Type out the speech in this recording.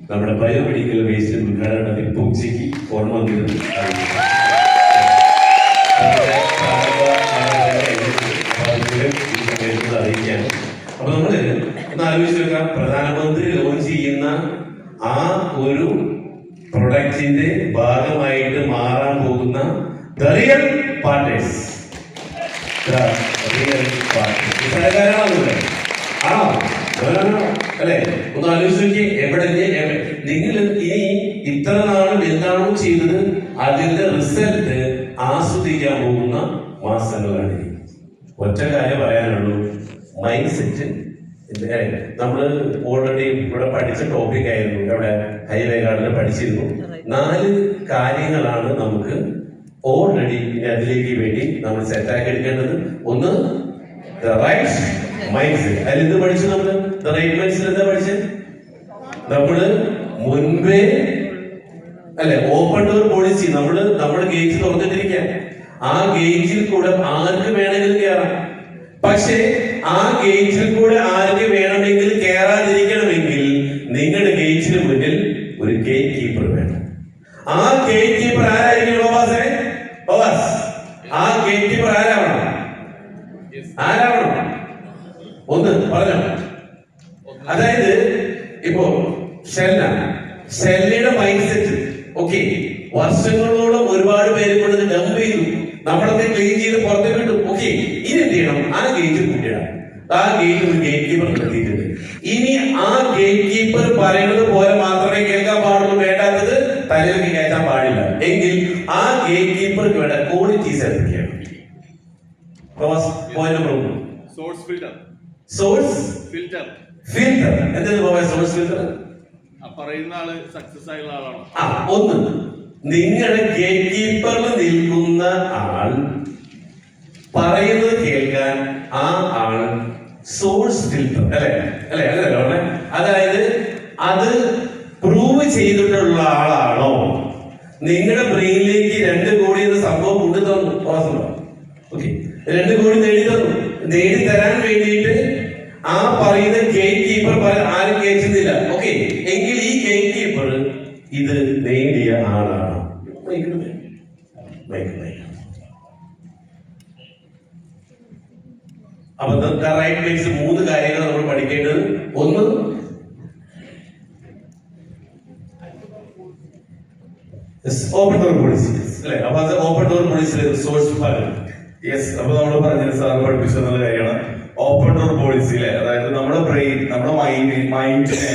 നമ്മുടെ biomedical waste ഉദ്ഘാടനത്തിൽ ഉച്ചയ്ക്ക് phone വന്നിരുന്നു. അറിയിക്കാണ്. അപ്പൊ നമ്മള് ഒന്ന് ആലോചിച്ച് നോക്കാം, പ്രധാനമന്ത്രി ലോഞ്ച് ചെയ്യുന്ന ആ ഒരു പ്രൊഡക്റ്റിന്റെ ഭാഗമായിട്ട് മാറാൻ പോകുന്ന റിയൽ പാർട്ട്നേഴ്സ് ആണോ അല്ലെ? ഒന്ന് ആലോചിച്ച് നോക്കി. എവിടെ നിങ്ങൾ ഇനി ഇത്ര നാളും എന്താണോ ചെയ്തത് അതിന്റെ റിസൾട്ട് ആസ്വദിക്കാൻ പോകുന്ന മാസങ്ങളാണ്. ഒറ്റ കാര്യം പറയാനുള്ളൂ, മൈൻഡ് സെറ്റ്. നമ്മള് ഓൾറെഡി ഇവിടെ പഠിച്ച ടോപ്പിക് ആയിരുന്നു, ഇവിടെ ഹൈവേ ഗാർഡിൽ പഠിച്ചിരുന്നു. 4 കാര്യങ്ങളാണ് നമുക്ക് ഓൾറെഡി അതിലേക്ക് വേണ്ടി നമ്മൾ സെറ്റാക്കി എടുക്കേണ്ടത്. ഒന്ന്, ദ റൈറ്റ് മൈൻഡ് സെറ്റ്. അതിൽ എന്ത് പഠിച്ചു നമ്മള്? ദ റൈറ്റ് മൈൻഡ് സെറ്റ് എന്താ പഠിച്ചത്? നമ്മള് മുൻപേ അല്ലെ ഓപ്പൺ ഡോർ പോളിസി, നമ്മള് ഗേറ്റ് തുറന്നിട്ടിരിക്കാൻ, ആ ഗേറ്റിൽ കൂടെ ആർക്ക് വേണമെങ്കിലും കയറാം. പക്ഷെ ആ ഗേറ്റിൽ കൂടെ ആർക്ക് വേണമെങ്കിൽ കയറാതിരിക്കണമെങ്കിൽ നിങ്ങളുടെ ഗേറ്റിന് മുന്നിൽ ഒരു ഗേറ്റ് കീപ്പർ വേണം. ആ ഗേറ്റ് കീപ്പർ ആരായിരിക്കും? ആ ഗേറ്റ് കീപ്പർ ആരാവണം? ഒന്ന് പറഞ്ഞോ. അതായത് ഇപ്പോ ഷെല്ലിയുടെ മൈൻഡ് സെറ്റ് ഓക്കെ, വർഷങ്ങളോളം ഒരുപാട് പേര് കൊണ്ട് ഡംപ് ചെയ്തു, നമ്മളൊക്കെ ക്ലീൻ ചെയ്ത് പുറത്തേക്ക് വിട്ടു. ഓക്കെ, ഇനി എന്ത് ചെയ്യണം? ആ ഗേറ്റ് കൂട്ടിയിടാം. ആ ഗേറ്റ് ഒരു ഗേറ്റ് കീപ്പർ നിർത്തിയിട്ടുണ്ട്. ഇനി ആ ഗേറ്റ് കീപ്പർ പറയുന്നത് പോലെ മാത്രമേ കേൾക്കാൻ പാടുള്ളൂ, വേണ്ടാത്തത് തലയിലേക്ക് കയറ്റാൻ പാടില്ല. എങ്കിൽ ആ ഗേറ്റ് കീപ്പർക്ക് വേണ്ട ക്വാളിറ്റീസ് എന്തൊക്കെയാണ്? Source filter. എന്താണ് സോഴ്സ് ഫിൽറ്റർ? പറയുന്ന ആള് സക്സസ് ആയുള്ള ആളാണോ? ഒന്ന്, നിങ്ങളുടെ ഗേറ്റ് കീപ്പറിൽ നിൽക്കുന്ന ആൾ പറയുന്നത് കേൾക്കാൻ ആ ആൾ സോഴ്സ് ഫിൽറ്റർ അല്ലെ? അതായത് അത് പ്രൂവ് ചെയ്തിട്ടുള്ള ആളാണോ? നിങ്ങളുടെ ബ്രെയിനിലേക്ക് 2 കോടി എന്ന സംഭവം കൊണ്ടു തന്നു. ഓക്കെ, 2 കോടി നേടി തരാൻ വേണ്ടിയിട്ട് ആ പറയുന്ന ഗേറ്റ് കീപ്പർ ആരും കേൾക്കുന്നില്ല. ഓക്കെ, എങ്കിൽ ഈ ഗേറ്റ് കീപ്പർ ഇത് നേടിയ ആളാണ്. അപ്പൊ റൈറ്റ് മൈൻഡ്സ് 3 കാര്യങ്ങൾ നമ്മൾ പഠിക്കേണ്ടത്. ഒന്ന്, ഓപ്പൺ ഡോർ പോളിസി അല്ലെ? അപ്പൊ അത് ഓപ്പൺ ഡോർ പോളിസിയിലെ സോഴ്സ് ഭാഗം. യെസ്, അപ്പൊ നമ്മൾ പറഞ്ഞത് സാർ പഠിപ്പിച്ചെന്നുള്ള കാര്യമാണ് ഓപ്പൺ ഡോർ പോളിസി അല്ലെ? അതായത് നമ്മുടെ ബ്രെയിൻ, നമ്മുടെ മൈൻഡിനെ